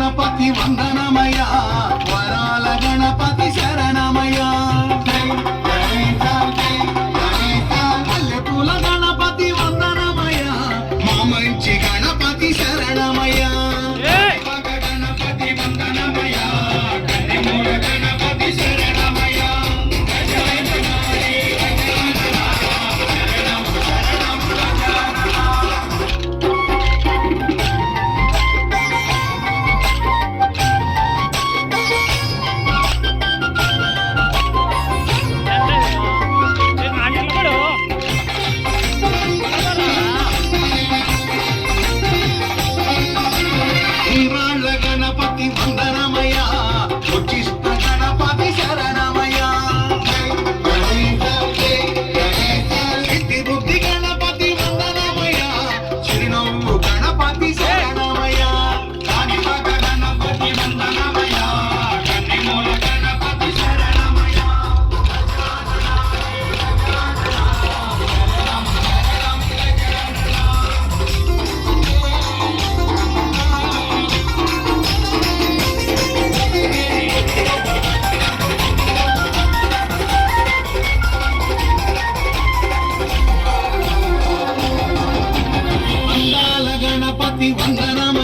గణపతి వందనమయ వరాల గణపతి శరణమయ మల్లెపూల గణపతి వందనమయ మా మంచి గణపతి శరణమయ గణపతి వందనమయ కన్నిమూల గణపతి శరణమయ గణపతి వందనమయ ఉచిష్ట గణపతి శరణమయ సిద్ధి బుద్ధి గణపతి వందనమయ చిరునవ్వు గణపతి శరణమయ కాణిపాక గణపతి వందనమయ కన్నిమూల గణపతి శరణమయ గణపతి వందనమయ